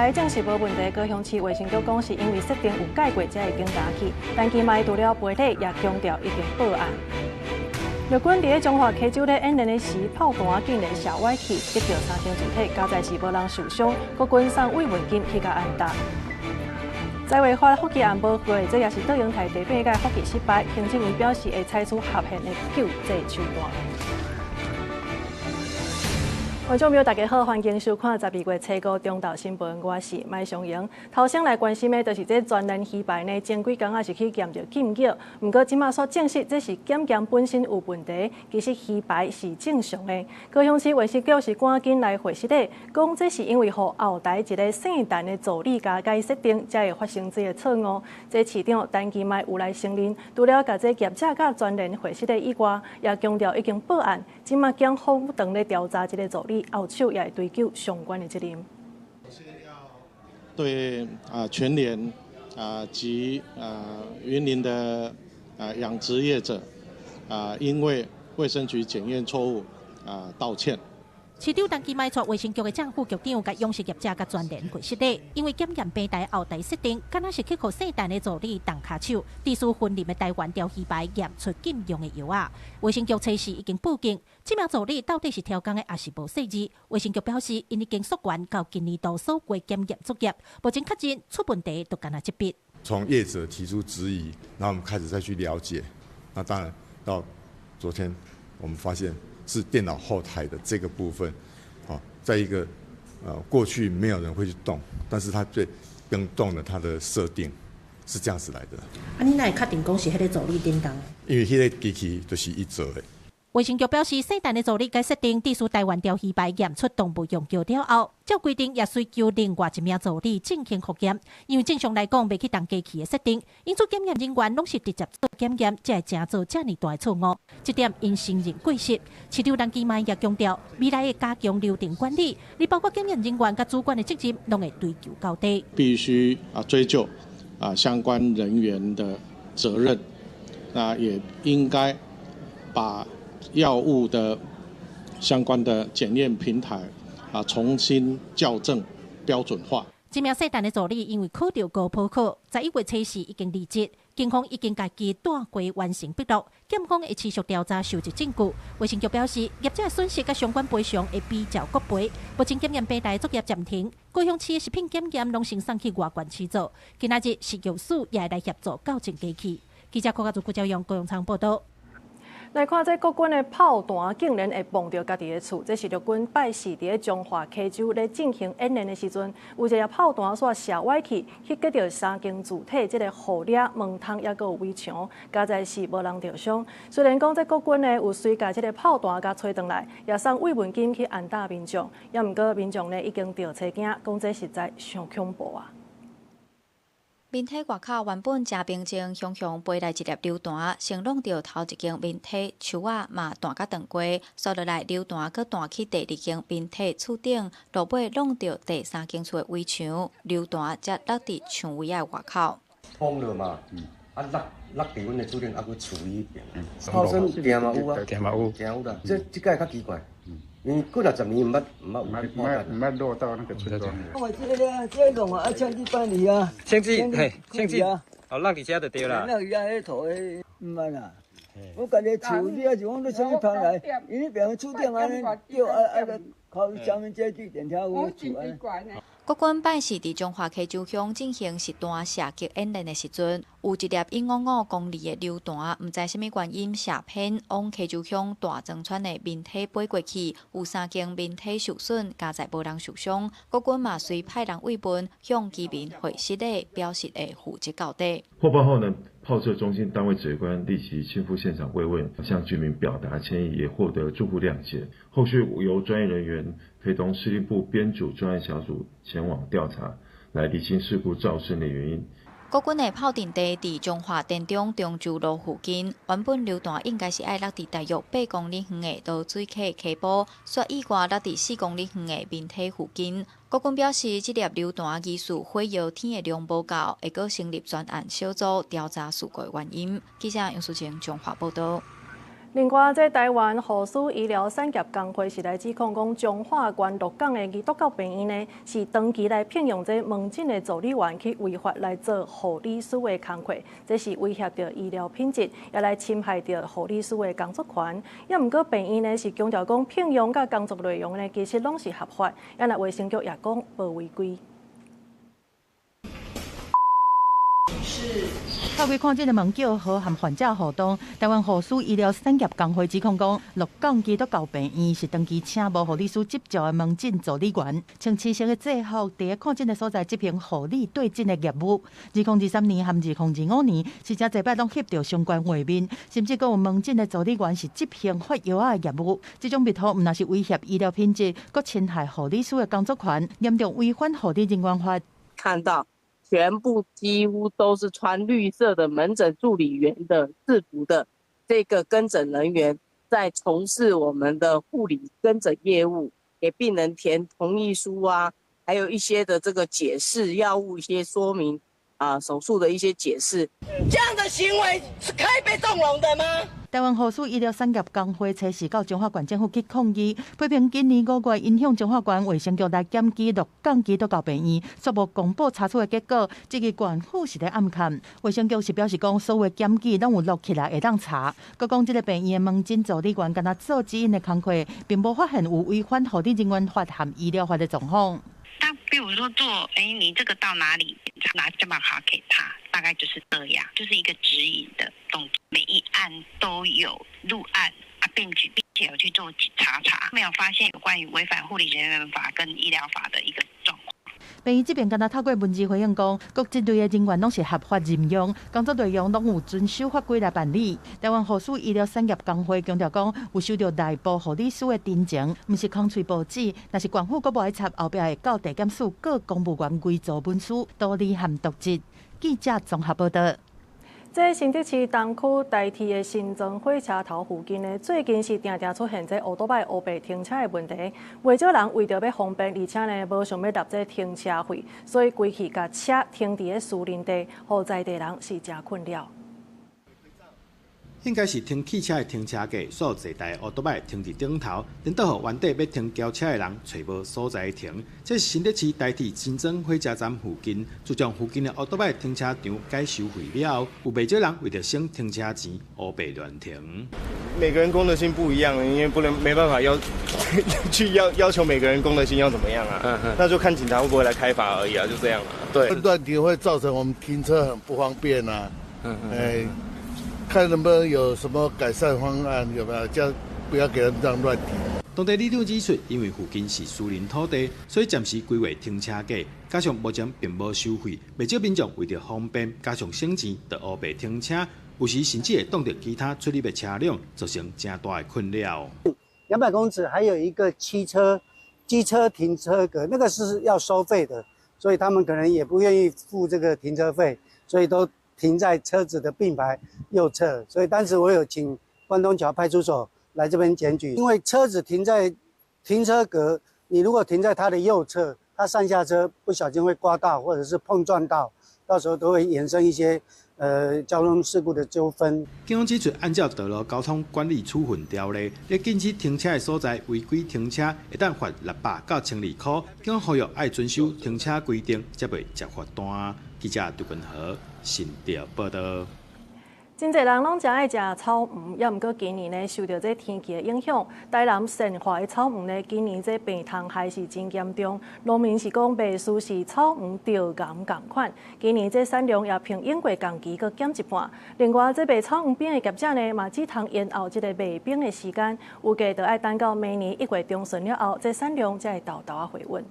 牌正是无问题。高雄市卫生局讲是因为设定有改过才会经查起，但其卖除了媒体也强调已经报案。日军伫中华溪州咧演练的时，炮弹竟然射歪去，击到3间主体，加在是无人受伤。国军送慰问金去甲安达。在违法福建安保会，这也是倒阳台第8届福建失败。行政院表示会采取合宪的救济手段。观众朋友，大家好，欢迎收看12月初5中昼新闻，我是麦尚莹。头先来关心的，就是这专人鱼排呢，前几工也是去检着禁药，不过即马所证实，这是检本身有问题，其实鱼排是正常的。高雄市卫生局是赶紧来回实的，讲这是因为互后台一个姓陈的助理加改设定，才会发生这个错误。这市长陈其迈有来承认，除了甲这业者甲专人回实的以外，也强调已经报案，即马检方长咧调查这个助理。后手也会追究相关的责任。对全联及云林的养殖业者因为卫生局检验错误道歉。市长陈其迈带卫生局的正副局长甲养殖业者甲专人会实地，因为检验平台后台设定，敢若是去互姓陈的助理动骹手，地属分离的台湾钓鱼排验出禁用的药啊。卫生局初时已经报警，这名助理到底是调工的，还是无细致？卫生局表示，因已经溯源到今年度所过检验作业，目前确认出问题就干那这笔。从业者提出质疑，然后我们开始再去了解。那当然到昨天，我们发现是电脑后台的这个部分，在一个过去没有人会去动，但是它对更动了它的设定，是这样子来的。你哪会确定讲是迄个助理叮当？因为迄个机器就是伊做的。卫生局表示，姓陈的助理该设定地属台湾钓鱼排验出动物用药了后，照规定也需求另外一名助理进行复检，因为正常来讲，未去动机器的设定，因此检验人员拢是直接做检验，才会真做这么大的错误。这点因承认过失。市长陈其迈也强调，未来会加强流程管理，你包括检验人员甲主管的责任，拢会追究到底。必须追究相关人员的责任，那也应该把药物的相关的检验平台重新校正标准化。这名姓陈的助理因为考到高普考，在1月初时已经离职，警方已经家己带回完成笔录，检方会持续调查收集证据。卫生局表示，业者的损失甲相关赔偿会比照国赔。目前检验平台作业暂停，高雄市的食品检验拢先送去外管区做。今仔日食药署也会来协助校正机器。记者柯家族顾兆阳高雄场报道。来看这国军的炮弹竟然会碰到家己的厝，这是日军拜四伫中华溪州咧进行演练的时阵，有一个炮弹煞射歪去，击到3间主体，这个护掠、门窗也阁有围墙，加在是无人受伤。虽然讲这国军呢有随甲这个炮弹甲吹转来，也送慰问金去安大民众，也毋过民众呢已经调查惊，讲这实在上恐怖啊！面体外口原本正平静，雄雄飞来一粒榴弹，先弄到头一间面体树仔嘛弹甲断过，接落来榴弹搁弹去第2间面体厝顶，落尾弄到第3间厝的围墙，榴弹才落伫墙围的外口。风了嘛，落伫阮的厝顶，还佫厝里边。炮声定嘛有啊，定有啦。这届较奇怪。因为过了10年，毋捌落到那个村庄。我这弄啊，枪支办理啊，枪支啊，落伫遮就对啦。那个迄土迄毋捌啦。我家己厝底啊，是讲你啥物旁来，因为边厝顶安尼叫靠上面这支电条有厝安。国军拜四伫中华溪州乡进行实弹射击演练的时阵，有一粒155公里的榴弹，毋知什么原因射偏往溪州乡大庄村的面体飞过去，有3间面体受损，加在无人受伤。国军嘛随派人慰问，向居民会失礼，表示会负责到底。获报后呢，炮射中心单位指挥官立即亲赴现场慰问，向居民表达歉意，也获得住户谅解。后续由专业人员陪同司令部编组专案小组前往调查，来厘清事故造成的原因。国军的炮阵地伫中华电中中州路附近，原本榴弹应该是爱落伫大约8公里远的倒水溪溪埔，却意外落伫4公里远的面体附近。国军表示，这粒榴弹疑似火药天的量无够，会阁成立专案小组调查事故原因。记者杨淑晴中华报道。另外，在台湾护士医疗产业工会是来指控讲，彰化县鹿港的儿童教病院呢，是长期来聘用这门诊的助理员去违法来做护理师的工作，这是威胁到医疗品质，也来侵害到护理师的工作权。也毋过，病院呢是强调讲，聘用甲工作内容呢，其实拢是合法。也那卫生局也讲无违规。透过看诊的门叫好和患者互动，台湾护士医疗产业工会指控讲，鹿港基督教病院是长期请无护理师执照的门诊助理员，穿赤色的制服，伫个看诊的所在执行护理对诊的业务。2023年和2025年，是真侪摆拢翕到相关画面，甚至阁有门诊的助理员是执行发药啊业务。这种笔图毋但是威胁医疗品质，阁侵害护理师的工作权，严重违反护理人员法。看到。全部几乎都是穿绿色的门诊助理员的制服的这个跟诊人员，在从事我们的护理跟诊业务，给病人填同意书啊，还有一些的这个解释药物一些说明啊，手术的一些解释，这样的行为是可以被纵容的吗？台湾护士医疗产业工会测试到彰化县政府去抗议，批评今年5月影响彰化县卫生局来检举鹿港基督教病院，却无公布查出的结果，质疑县府是在暗砍。卫生局是表示讲，所有的检举拢有录起来会当查。佮讲这个病院的门诊助理员，敢若做指引的工作，并无发现有违反护理人员法和医疗法的状况。他比如说你这个到哪里拿健保卡给他，大概就是这样，就是一个指引的动作。每一案都有录案啊，并且有去做查，没有发现有关于违反护理人员法跟医疗法的一个状况。病院这边敢若透过文字回应讲，各这类的人员拢是合法任用，工作内容拢有遵守法规来办理。台湾护士医疗产业工会强调讲，有收到内部护理师的真情，毋是空嘴报纸。若是县府阁无爱插，后壁会告地检署各公务员伪造文书、道理和渎职。记者综合报道。在新竹市东区台铁的新庄火车头附近呢，最近是常常出现这乌多摆乌白停车的问题。不少人为着要方便，而且呢无想要纳这停车费，所以规气甲车停伫个私人地，互在地人是真困扰。应该是停汽车的停车格，所有坐台乌多摆停伫顶头，等到互原底要停轿车的人找无所在停。这是新竹市台铁新庄火车站附近，自从附近的乌多摆停车场改收费了，有不少人为着省停车钱，乌白乱停。每个人公德心不一样，因为没办法要求每个人公德心要怎么样啊？那就看警察会不会来开罚而已啊，就这样啊。对，乱停会造成我们停车很不方便啊。看能不能有什么改善方案，有没有？这样不要给人这样乱停。当地里长指出，因为附近是私人土地，所以暂时规划停车格，加上目前并无收费，不少民众为着方便加上省钱，就乌白停车，有时甚至会挡着其他出入的车辆，造成真大的困扰。200公尺还有一个机车停车格，那个是要收费的，所以他们可能也不愿意付这个停车费，所以都停在车子的并排右侧，所以当时我有请关东桥派出所来这边检举，因为车子停在停车格，你如果停在它的右侧，它上下车不小心会刮到或者是碰撞到，到时候都会衍生一些交通事故的纠纷。警方指出，按照道路交通管理处分条例，咧禁止停车的所在违规停车，会当罚600到1200块。警方呼吁爱遵守停车规定，才袂接罚单。记者杜君和新潮报道。真侪人拢真爱食草鱼，也毋过今年呢受到这天气的影响，台南善化的草鱼呢，今年这病虫害是真严重。农民是讲袂输是草鱼钓雁同款，今年这产量也平英过同期，搁减一半。另外，这卖草鱼饼的业者呢，嘛只通延后这个卖饼的时间，预计就要等到明年1月中旬了后，这产量才会豆豆回稳。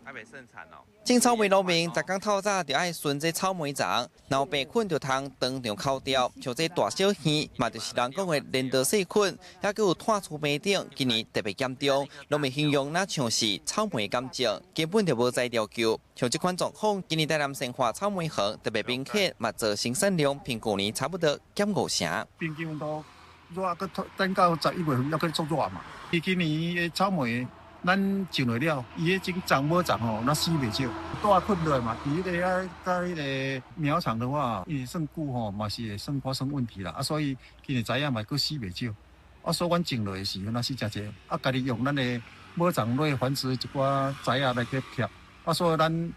还袂盛产哦。种草莓农民，逐工透早就爱顺这草莓丛，然后被菌就通当场烤掉。像这大小鱼，嘛就是人讲的连得细菌，还佫有炭厝边顶，今年特别严重。农民形容那像是草莓感染，根本就无再调救。像这款状况，今年台南生化草莓行特别明显，嘛造成产量比去年差不多减5成。平均温度热，佮等到11月份要佮做热嘛。今年的草莓。咱种落了，伊迄种长无长吼，那死袂少，大困落嘛。伊迄个甲迄个苗场的话，伊算久吼，嘛是会算发生问题啦。啊，所以今年知影嘛，佫死袂少。所以阮种落的时候那是真济，家己用咱的母长类繁殖一寡材来去摄，所以咱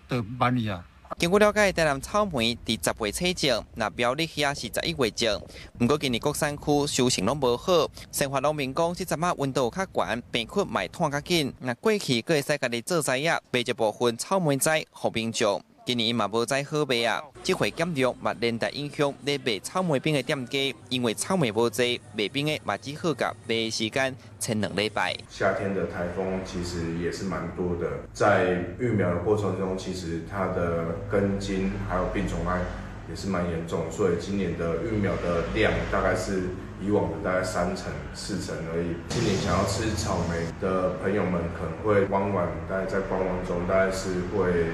就满意啊。经过了解，台南草莓伫10月采种，那苗栗遐是11月种。不过今年各产区收成拢无好，生活农民讲，这阵仔温度较悬，病菌卖拖较紧。那过去佫会使家己做栽叶，卖一部分草莓栽互民众。今年嘛无栽好卖啊，这回减量嘛连带影响咧卖草莓冰的店家，因为草莓无济，卖冰的嘛只好甲卖的时间前2礼拜。夏天的台风其实也是蛮多的，在育苗的过程中，其实它的根茎还有病虫害也是蛮严重，所以今年的育苗的量大概是以往的大概3成4成而已。今年想要吃草莓的朋友们可能会观望，大概在观望中，大概是会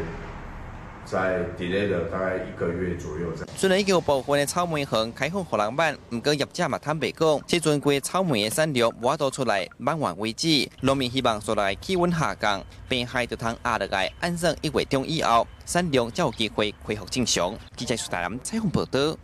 在 delay 的大概1个月左右。虽然已经有部分的草莓园开放互人买，不过业者嘛坦白讲，这阵规草莓的产量无法度出来，满园为止。农民希望说来气温下降，病害就通压落来，按算1月中以后，产量才有机会恢复正常。记者苏台南采访报道。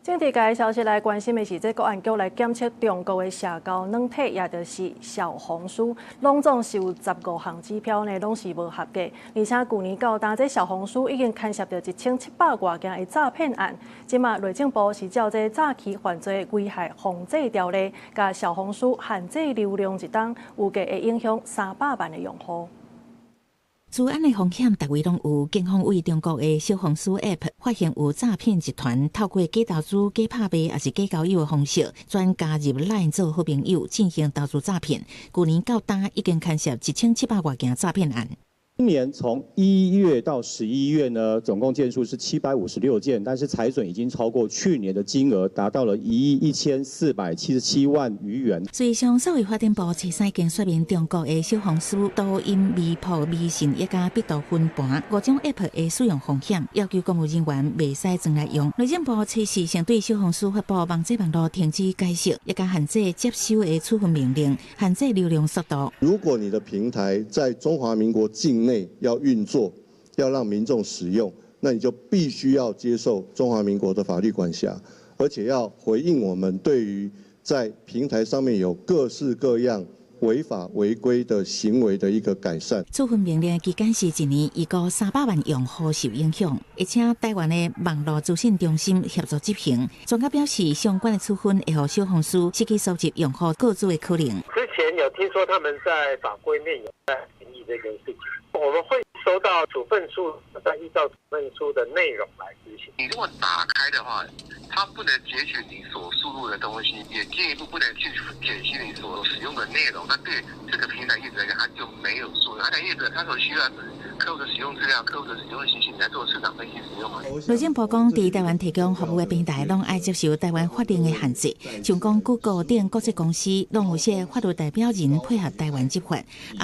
政治界消息来关心的是，这国安局来检测中国的社交软体，也就是小红书，拢总是有15项指标呢，拢是无合格。而且去年到今，这小红书已经牵涉到1700多件的诈骗案。即马内政部是照这早期犯罪危害防治条例，甲小红书限制流量一档，预计会影响300万的用户。治安的风险大位拢有，警方为中国的小红书 App 发现有诈骗集团透过假投资、假拍卖，也是假交友的方式，转加入 LINE 做好朋友进行投资诈骗。去年到今已经牵涉1700多件诈骗案。今年从1月到11月呢，总共件数是756件，但是财损已经超过去年的金额，达到了1亿1477万余元。随上社会发展部初三经说明，中国的小红书、抖音、微博、微信一家逼到分盘5种 App 的使用风险，要求公务人员袂使转来用。内政部初时先对小红书发布网际网络停止解释，一家限制接收的处分命令，限制流量速度。如果你的平台在中华民国境内要运作，要让民众使用，那你就必须要接受中华民国的法律管辖，而且要回应我们对于在平台上面有各式各样违法违规的行为的一个改善。处分命令期间是1年，预估300万用户受影响，而且台湾的网络资讯中心协助执行。专家表示，相关的处分会让小红书失去收集用户个资的可能。之前有听说他们在法规面有在评议这件事情，我们会收到处分书，再依照处分书的内容来执行。你如果打开的话，它不能截取你所输入的东西，也进一步不能去解析你所使用的内容。那对这个平台业者来讲，他就没有说，平台业者他所需要是客户的使用资料、客户的使用信息来做市场分析使用嘛。内政部讲，伫台湾提供服务的平台，拢爱接受台湾法令的限制，像讲 Google 等国际公司，拢有些法律代表人配合台湾执法。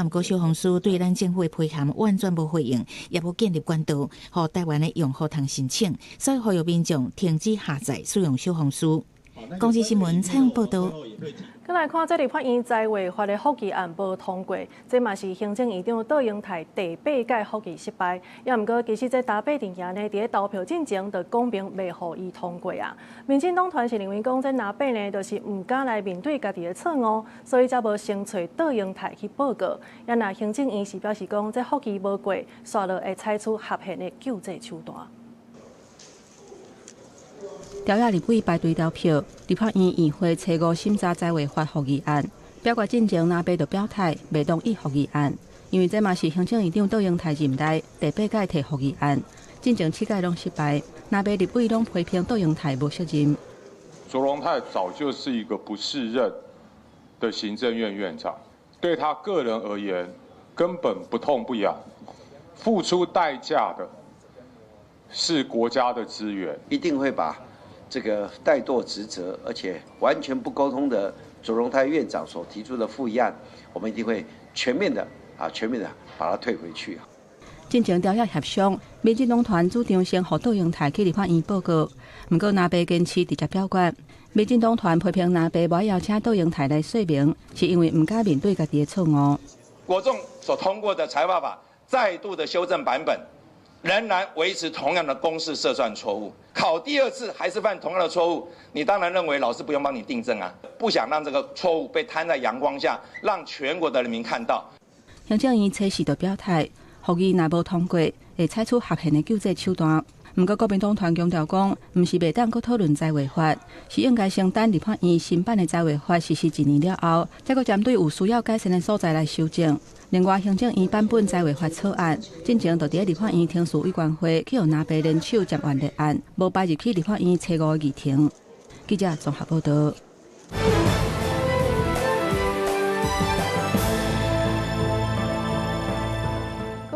不过小红书对咱政府的批函完全无回应，也无建立管道，予台湾的用户通申请，所以呼吁民众停止下载使用小红书。公司新闻采访报道。再来看，这立法院在违法的福利案无通过，这嘛是行政院长杜英泰第8届福利失败。也毋过，其实这大八定案呢，伫咧投票进前就讲明袂予伊通过啊。民进党团是认为讲，这大八呢，就是毋敢来面对家己的错误，所以才无先找杜英泰去报告。也那行政院是表示讲，这福利无过，煞落会采取合宪的救济手段。调查立委排队投票，立法院议会初5审查再违法福利案。表决进前，那边就表态袂同意福利案，因为这嘛是行政院长杜英泰任内第8届提福利案，进前7届拢失败，那边立委拢批评杜英泰无责任。卓荣泰早就是一个不适任的行政院院长，对他个人而言根本不痛不痒，付出代价的是国家的资源，一定会把这个怠惰职责，而且完全不沟通的卓荣泰院长所提出的复议案，我们一定会全面的把它退回去。进前调查协商，民进党团主张先予杜英泰去立法院报告，不过那边坚持直接表决。民进党团批评那边无邀请杜英泰来说明，是因为唔敢面对家己的错误。国众所通过的财阀法再度的修正版本，仍然维持同样的公式设算错误，考第二次还是犯同样的错误，你当然认为老师不用帮你订正啊，不想让这个错误被摊在阳光下，让全国的人民看到。行政院测试就表态，呼吁若无通过，会采取合宪的救济手段。不过，国民党团强调讲，唔是袂当阁讨论再违法，是应该先等立法院新版的再违法实施1年了后，再阁针对有需要改善的所在来修正。另外，行政院版本再违法草案，进前就伫立法院听诉委员会去互拿白联手接完立案，无摆入去立法院初5的议程。记者综合报道。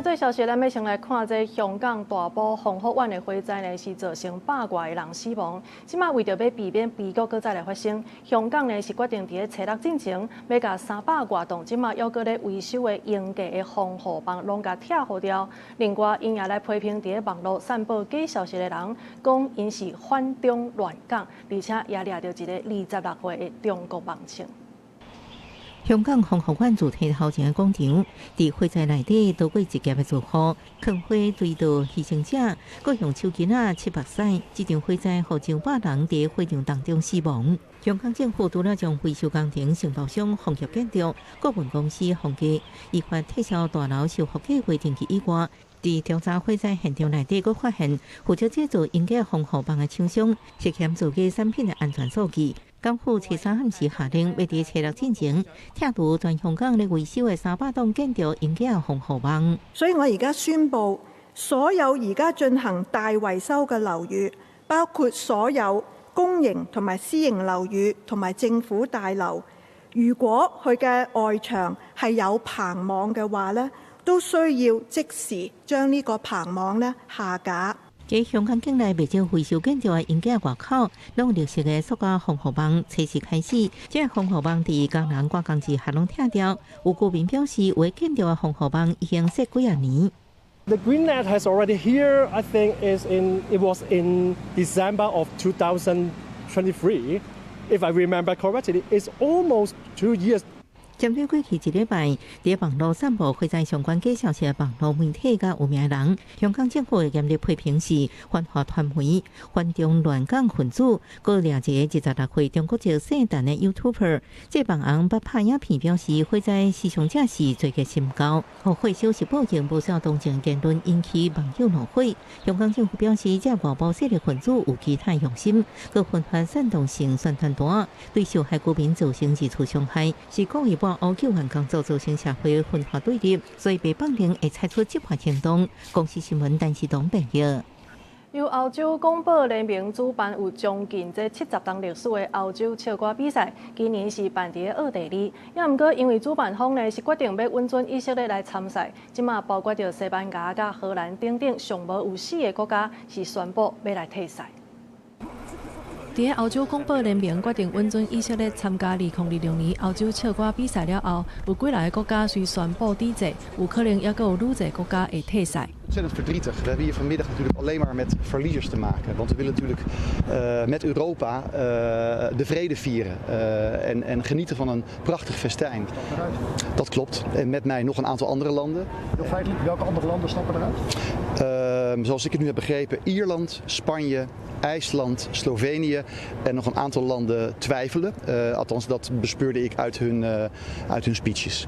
最消息，咱要先来看这香港大埔防护院的火灾呢，是造成100多个人死亡。即马为着要避免悲剧再来发生，香港呢是决定伫个找6进前，要甲300多栋即马还阁咧维修的严格的防护网拢甲拆好掉。另外，因也来批评伫个网络散布假消息的人，讲因是反中乱港，而且也掠到一个26岁的中国网青。香港防护院主体头前的广场，伫火灾内底多过1劫的住户，抗火追悼牺牲者，各用手巾7目屎。这场火灾，互上百人伫火场当中死亡。香港政府除了将维修工程承包商放入建筑顾问公司放假，依法撤销大楼修复计划登记以外，伫调查火灾现场内底，佫发现负责制作应该防护网的厂商涉嫌造假产品的安全数据。港府初3暗时下令，要伫初6进前拆除全香港咧维修的300栋建筑应该防護網。所以我而家宣布，所有而家進行大維修嘅樓宇，包括所有公營同埋私營樓宇同埋政府大樓，如果佢嘅外牆係有棚網嘅話咧，都需要即時將呢個棚網咧下架。在香港境内未少維修建築的硬件外口，用綠色的塑膠防護網，隨時開始，這防護網伫工人掛工時下攏拆掉。有居民表示，為建築的防護網已經設幾年。The green net has already here. I think it was in December of 2023. If I remember correctly, it's almost 2 years. 針對過去1禮拜，喺網絡散布火災相關假消息嘅網絡媒體甲有名人，香港政府嘅嚴厲批評是反華傳媒、反中亂港分子，閣掠一個26歲中國籍姓陳嘅 YouTuber。這網紅捌拍影片表示，火災死傷者是罪孽深高，互火燒是報應無效同情言論引起網友怒火。香港政府表示，這外部勢力分子有其他用心，閣分發煽動性宣傳單，對受害居民造成二次傷害，是故意把救援工作造成社會分化對立，所以被綁定會採取執法行動。公司新聞陳志東報道。由歐洲廣播聯盟主辦有將近70檔歷史的歐洲唱歌比賽，今年是辦伫奧地利。也毋過因為主辦方呢是決定要允准以色列來參賽，即馬包括着西班牙、甲荷蘭等等上無有4個國家是宣布要來退賽。喺歐洲廣播聯盟決定允准以色列參加2026年歐洲唱歌比賽了後，有幾來個國家雖宣布抵制，有可能也有愈濟國家會退賽。Ontzettend verdrietig. We hebben hier vanmiddag natuurlijk alleen maar met verliezers te maken. Want we willen natuurlijk met Europa de vrede vieren en genieten van een prachtig festijn. Dat klopt. En met mij nog een aantal andere landen. Heel feitelijk, welke andere landen stappen eruit? Zoals ik het nu heb begrepen, Ierland, Spanje, IJsland, Slovenië en nog een aantal landen twijfelen. Althans, dat bespeurde ik uit hun speeches.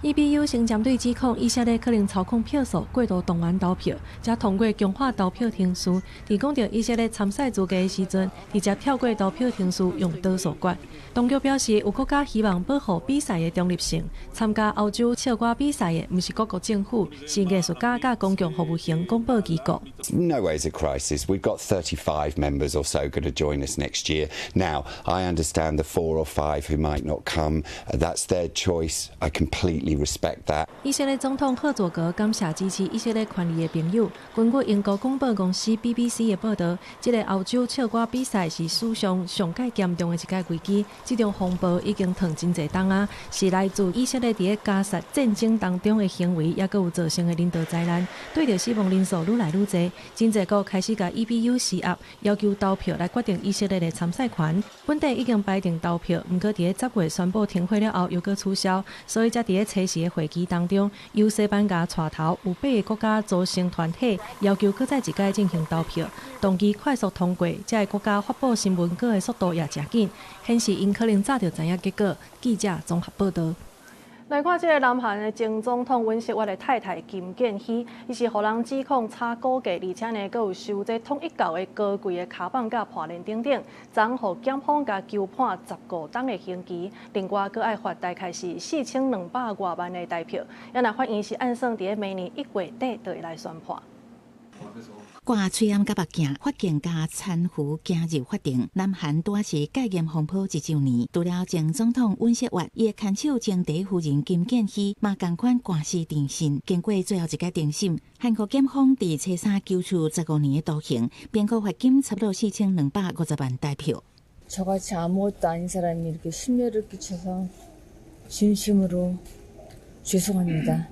EBU 先針對指控以色列可能操控票數、過度動員投票，才通過強化投票程序。在講到以色列參賽資格的時陣，直接跳過投票程序用倒數決。當局表示，有國家希望保護比賽的中立性。參加歐洲唱歌比賽的唔是各國政府，是藝術家甲公共服務型廣播機構。No way is a crisis. We've got 35 members or so going to join us next year. Now, I understand the 4 or 5 who might not come. That's their choice. I completely respect that. 以色列總統赫佐格感謝支持以色列權利的朋友。根據英國廣播公司 BBC 的報道，這個歐洲唱歌比賽是史上上界嚴重的一個危機。這種風暴已經斷真濟冬啊，是來自以色列在加沙戰爭當中的行為，也有造成的人道災難。對着死亡人數愈來愈濟，真濟國開始甲 EBU 施壓，要求投票來決定以色列的參賽權。本地已經排定投票，不過在10月宣布停會了後，又閣取消，所以才在测试的会议当中，由西班牙带头有8个国家组成团体，要求搁再一届进行投票，当期快速通过，这个国家发布新闻稿的速度也真紧，显示因可能早就知影结果。记者综合报道。来看这个南韩的前总统尹锡悦的太太金建希，伊是互人指控炒股价，而且呢，阁有收这统一教的高贵的卡棒甲破链等等，昨互检方甲纠判15档的刑期，另外阁爱罚大概是4200多万的代票，也若法院是按算伫明年1月底就会来宣判。挂嘴掩甲目镜，法警加搀扶行入法庭。南韩拄是戒严风波1周年，除了前总统尹锡悦，伊的看守前第一夫人金建希嘛同款官司定审。经过最后一个庭审，韩国检方伫初三求处15年的徒刑，并告罚金差不多4250万代票。 저같이 아무것도 아닌 사람이 이렇게 심려를 끼쳐서 진심으로 죄송합니다.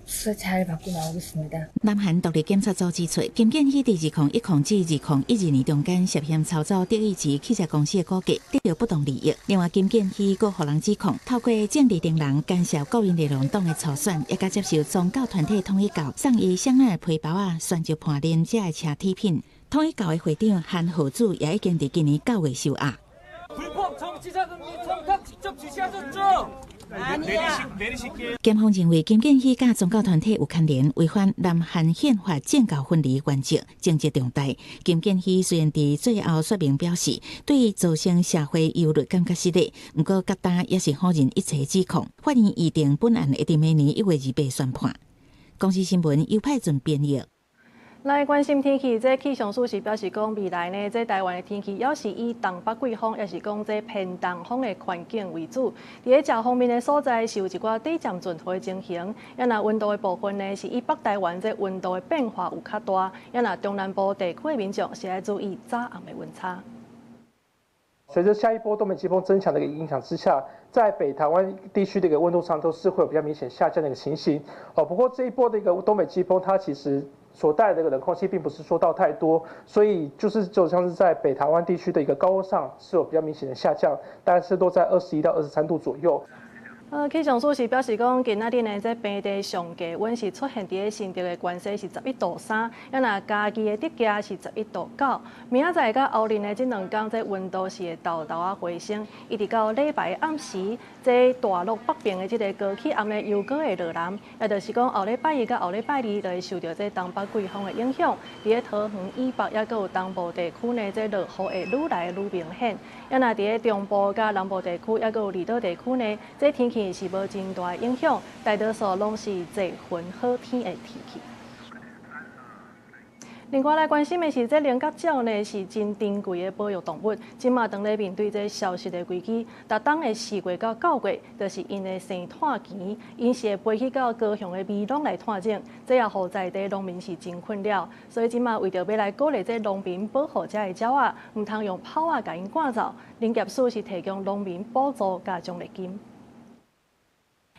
수사 잘 받고 나오겠습니다. 南韩独立检察组指出，金建希伫2010至2012年中间涉嫌操作德意志汽车公司的股价，得到不当利益。另外，金建希佫互人指控，透过政治定人干涉国民力量党的初选，也甲接受宗教团体统一教送伊香奈儿皮包啊，宣召判连这的车体品。统一教的会长韩厚祖也已经伫今年9月受押。 检方认为金建希甲宗教团体有牵连，违反南韩宪法政教分离原则，情节重大。金建希虽然伫最后说明表示，对造成社会忧虑感觉失礼，不过各大也是否认一切指控。法院预定本案会伫明年1月28宣判。公司新闻由派准编译。 来关心天气，这气象署是表示讲，未来呢，这台湾的天气也是以东北季风，也是讲这偏东风的环境为主。伫个这方面的所在，是有一寡低渐阵雨的情形。也那温度的部分呢，是以北台湾这温度的变化有较大。也那中南部地区的民众是要注意早暗的温差。 随着下一波东北季风增强的一个影响之下，在北台湾地区的一个温度上都是会有比较明显下降的一个情形。不过这一波的一个东北季风，它其实所带来的一个冷空气并不是说到太多，所以就像是在北台湾地区的一个高温上是有比较明显的下降，大概是都在21到23度左右。 气象署是表示讲，今仔日呢，这平地上低温是出现伫个新竹的关西是11度3，也那嘉义的竹崎是11度9。明仔载甲后日呢，这2天这温度是会豆豆啊回升，一直到礼拜暗时，这大陆北边的这个高气压呢又搁会落南，也就是讲后礼拜1甲后礼拜2就会受到这东北季风的影响，伫个桃园以北也搁有东部地区呢，这落雨会愈来愈明显。也那伫个中部甲南部地区也搁有离岛地区呢，这天气 是无真大影响，大多数拢是侪云好天的天气。另外来关心的是，这菱角鸟呢是真珍贵的保育动物，今嘛当咧面对这消失的危机，逐当的4月到9月，就是因的生炭期，因是会飞去到高雄的美浓来探景，这也互在地农民是真困扰。所以今嘛为着要来鼓励这农民保护这的鸟仔，唔通用炮仔甲因赶走，林业署是提供农民补助加奖励金。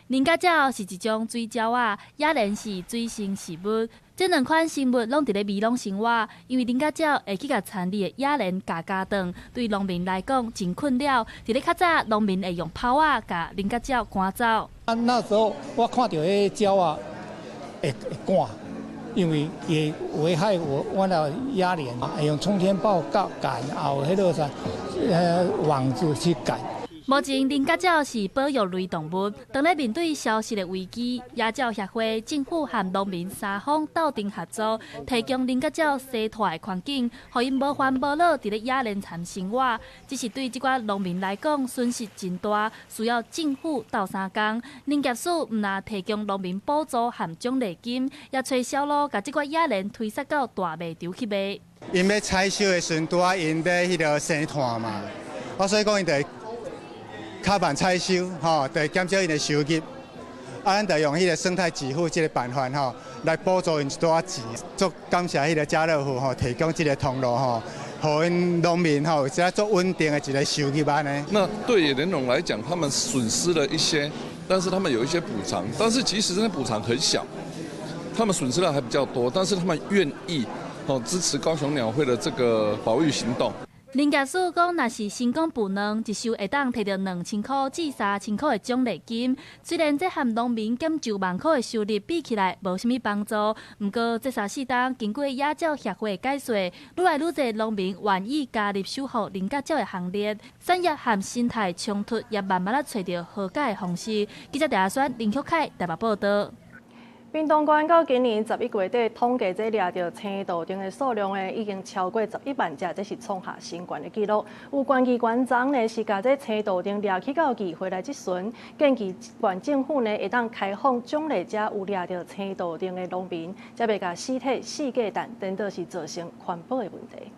菱角鸟是一种水鸟仔，也然是水生食物。这2款生物拢伫咧美浓生活，因为菱角鸟会去甲田里的野人夹断，对农民来讲真困扰。伫咧较早，农民会用炮仔甲菱角鸟赶走。那时候我看到迄鸟啊，会赶，因为也危害我的野人，会用冲天炮赶，后迄个啥网子去赶。 目前，菱角鸟是保育类动物，当咧面对消失的危机，野鸟协会、政府和农民三方斗阵合作，提供菱角鸟生态的环境，互因无烦无恼伫咧野人田生活。只是对这寡农民来讲，损失真大，需要政府斗相共。林业署毋但提供农民补助和奖励金，也找小路甲这寡野人推塞到大卖场去卖。因要采收的时阵，拄啊因要迄个生炭嘛，所以讲因得。 较慢采收，就减少因的收入。咱就用迄个生态给付这个办法，来补助因一寡钱。足感谢迄个家乐福，提供这个通路，互因农民有一个足稳定的一个收入安尼。那对野人农来讲，他们损失了一些，但是他们有一些补偿，但是其实那补偿很小，他们损失的还比较多，但是他们愿意支持高雄鸟会的这个保育行动。林家属讲，若是成功捕卵，一收会当摕到2000块至3000块的奖励金。虽然这和农民减10万块的收入比起来无啥物帮助，不过这3-4档经过野鸟协会的解说，愈来愈侪农民愿意加入守护林甲鸟的行列，产业和生态冲突也慢慢找到和解的方式。记者陈选林旭凯台北报道。屏东县到今年11月底统计，这掠到青豆丁的数量呢，已经超过11万只，这是创下新高的纪录。有关机关昨呢是把这青豆丁掠去到议会来质询，建议县政府呢会当开放奖励这有掠到青豆丁的农民，才袂甲尸体、四价蛋等都是造成环保的问题。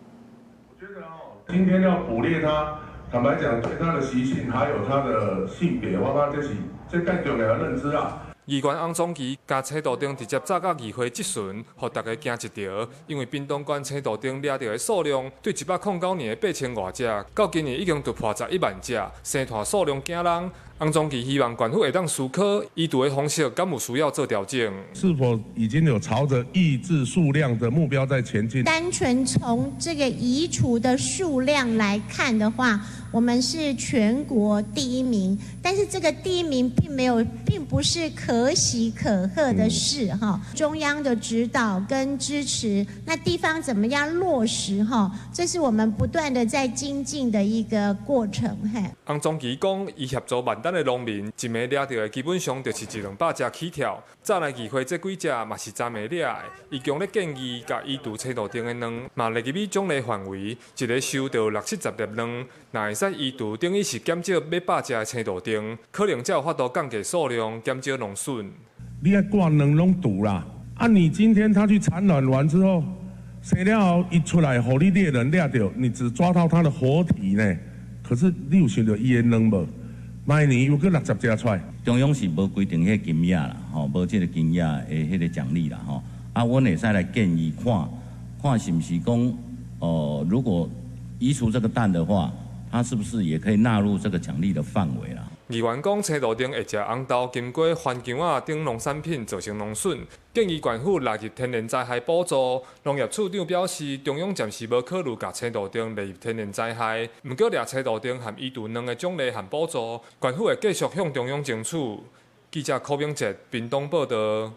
我觉得今天要捕猎它，坦白讲，对它的习性还有它的性别，我感觉这更重要的认知啊。议员翁总奇甲青豆丁直接走到议会质询，互大家惊一跳。因为屏东县青豆丁掠到的数量，对109年的8000多只，到今年已经突破11万只，生态数量惊人。翁总奇希望县府会当思考移除的方式，敢有需要做调整？是否已经有朝着抑制数量的目标在前进？单纯从这个移除的数量来看的话，我们是全国第1名，但是这个第1名并不是可喜可贺的事哈。中央的指导跟支持，那地方怎么样落实哈？这是我们不断的在精进的一个过程。翁总奇讲，伊协助万单的农民，一暝掠到的基本上就是100-200只起跳。早来议会这几只嘛是昨暝掠的，伊强烈建议甲移除青豆丁的卵，嘛列入去奖励范围，一个收到60-70粒卵，若会使移除，等于是减少100只的青豆丁，可能才有法度降低数量，减少农损。你要挂卵拢毒啦！啊，你今天他去产卵完之后，生了后一出来，互你猎人掠到，你只抓到他的活体呢。可是你有想到伊的卵无？明年又搁60只出来。中央是无规定迄个金额啦，吼，无即个金额的迄个奖励啦，吼。啊，阮会使来建议看是不是讲，如果移除这个蛋的话，它是不是也可以纳入这个奖励的范围啦？议员讲，青豆丁会食红豆经过环境啊等农产品造成农损，建议县府纳入天然灾害补助。农业处长表示，中央暂时无考虑把青豆丁纳入天然灾害，不过掠青豆丁和移除卵的奖励和补助，县府会继续向中央争取。记者柯明哲，屏东报道。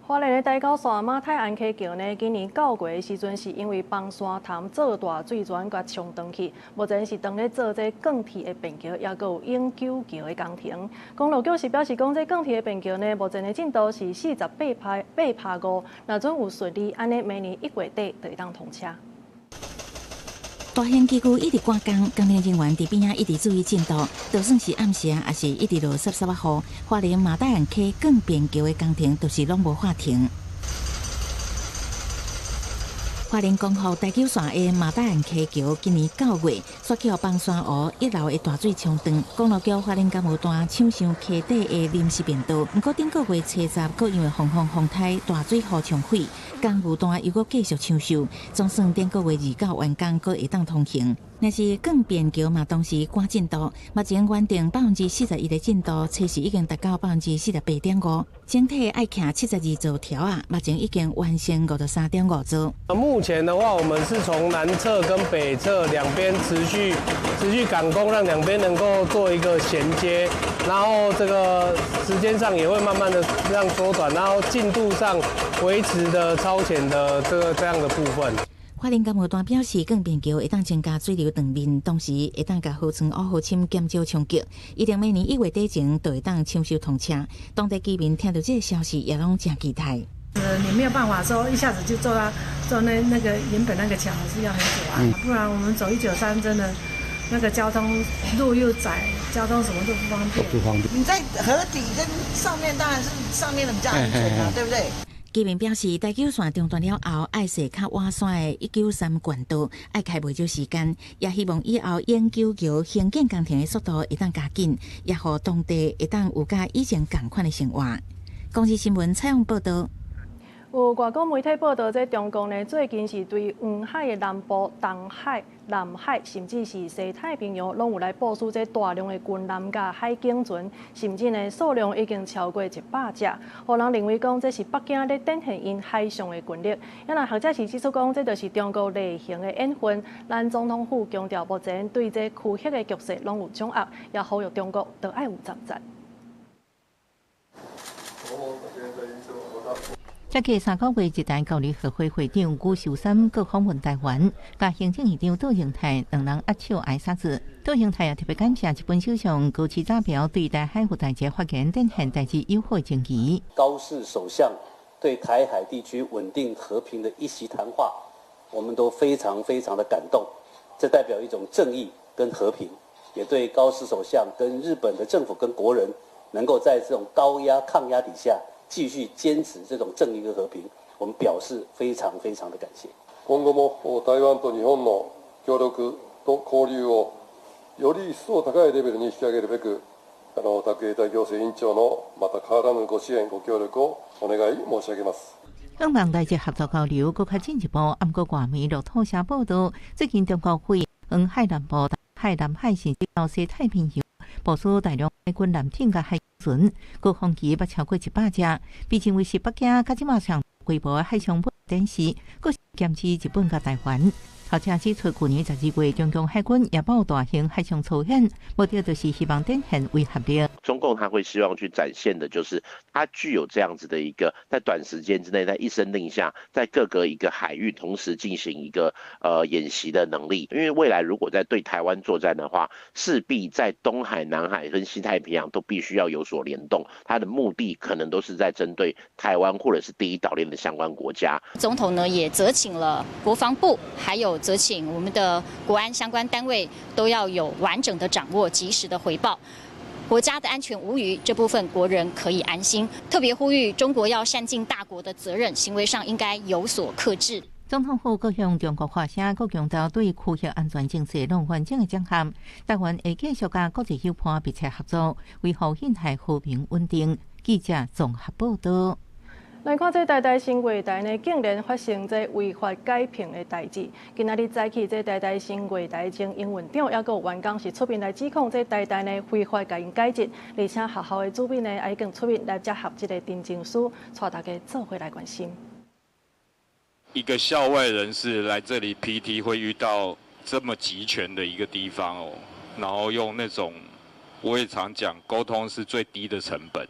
花莲的大高线马太安溪桥呢，今年9月的时阵，是因为崩山潭做大水泉甲冲断去，目前是当咧做这更替的便桥，也佮有永久桥的工程。公路局是表示讲，这更替的便桥呢，目前的进度是48趴5，若准有顺利，安尼明年1月底就会当通车。大型机具一直赶工，工程人员伫边仔一直注意进度，就算是暗时也是一直落湿雨。花莲马大安溪更便桥的工程，就是拢无法停。花莲公路台九线的马大安溪桥，今年9月刷起崩山湖1楼的大水冲断，公路局花莲工务段抢上溪底的临时便道，不过顶个月初10，阁因为风台大水河冲毁，工务段又阁继续抢修，总算顶个月29完工，阁会当通行。若是更便桥嘛，同时赶进度，目前原定41%的进度，测试已经达到48.5%，整体爱行72座条啊，目前已经完成53.5座。目前的话，我们是从南侧跟北侧两边持续赶工，让两边能够做一个衔接，然后这个时间上也会慢慢的让缩短，然后进度上维持的超前的这样的部分。花莲工务段表示，更便桥会当增加水流断面，同时会当甲河川、河深减少冲击。一定明年1月底前就会当抢修通车。当地居民听到这个消息，也拢真期待。你没有办法说一下子就做那个原本那个桥，还是要很久啊，不然我们走193真的那个交通路又窄，交通什么都不方便。你在河底跟上面，当然是上面的比较安全啊，对不对？居民表示，台九线中断了后，爱设较瓦山的193管道，爱开袂少时间，也希望以后永久桥兴建工程的速度会当加紧，也互当地会当有甲以前同款的生活。公司新闻采访报道。有外国媒体报道，在中国呢，最近是对黄海的南部、东海、南海，甚至是西太平洋，拢有来部署这大量的军舰甲海警船，甚至呢数量已经超过100只，互人认为讲这是北京咧展现因海上的军力。也那学者是指出讲，这就是中国例行的演训。咱总统府强调，目前对这区域的局势拢有掌握，也呼吁中国都爱有站站。这个3个月一代交流协会会长辜秀山各访问台湾，甲行政院长杜荣泰两人握手挨沙子。杜荣泰也特别感谢日本首相高市早苗对台海和台阶发言展现代志友好情谊。高市首相对台海地区稳定和平的一席谈话，我们都非常的感动。这代表一种正义跟和平，也对高市首相跟日本的政府跟国人能够在这种高压抗压底下继续坚持这种正义跟和平，我们表示非常的感谢。今後も台湾と日本の協力と交流をより一層高いレベルに引き上げるべく、武井代行政委員長のまた変わらぬご支援ご協力をお願い申し上げます。两岸代际合作交流更较进一步。暗过外媒路透社报道，最近中国会黄海南部、南海甚至到西太平洋部署大量海军舰艇甲海警船，各航机捌超过100只，被认为是北京甲即马上规模的海上展示，佫是兼持日本甲台湾。学者指出，去年12月，中共海军也报大型海上操演，目的就是希望展现威慑力。中共他会希望去展现的就是他具有这样子的一个在短时间之内，在一声令下，在各个一个海域同时进行一个演习的能力。因为未来如果在对台湾作战的话，势必在东海、南海跟西太平洋都必须要有所联动，它的目的可能都是在针对台湾或者是第一岛链的相关国家。总统呢也责请了国防部，还有责请我们的国安相关单位都要有完整的掌握、及时的回报。国家的安全无虞，这部分国人可以安心。特别呼吁中国要善尽大国的责任，行为上应该有所克制。总统府各向中国发声，各强调对区域安全政策拢完整的掌控。台湾会继续甲国际友邦密切合作，维护印太和平稳定。记者综合报道。来看这台台新月台呢，竟然发生这违法改评的代志。今仔日早起，这台台新月台前营运长，也有员工是出面来指控这台台呢非法甲因改制，而且学校的主编呢已经出面来接合这个订正书，带大家做回来关心。一个校外人士来这里 PT 会遇到这么集权的一个地方哦，然后用那种我也常讲，沟通是最低的成本。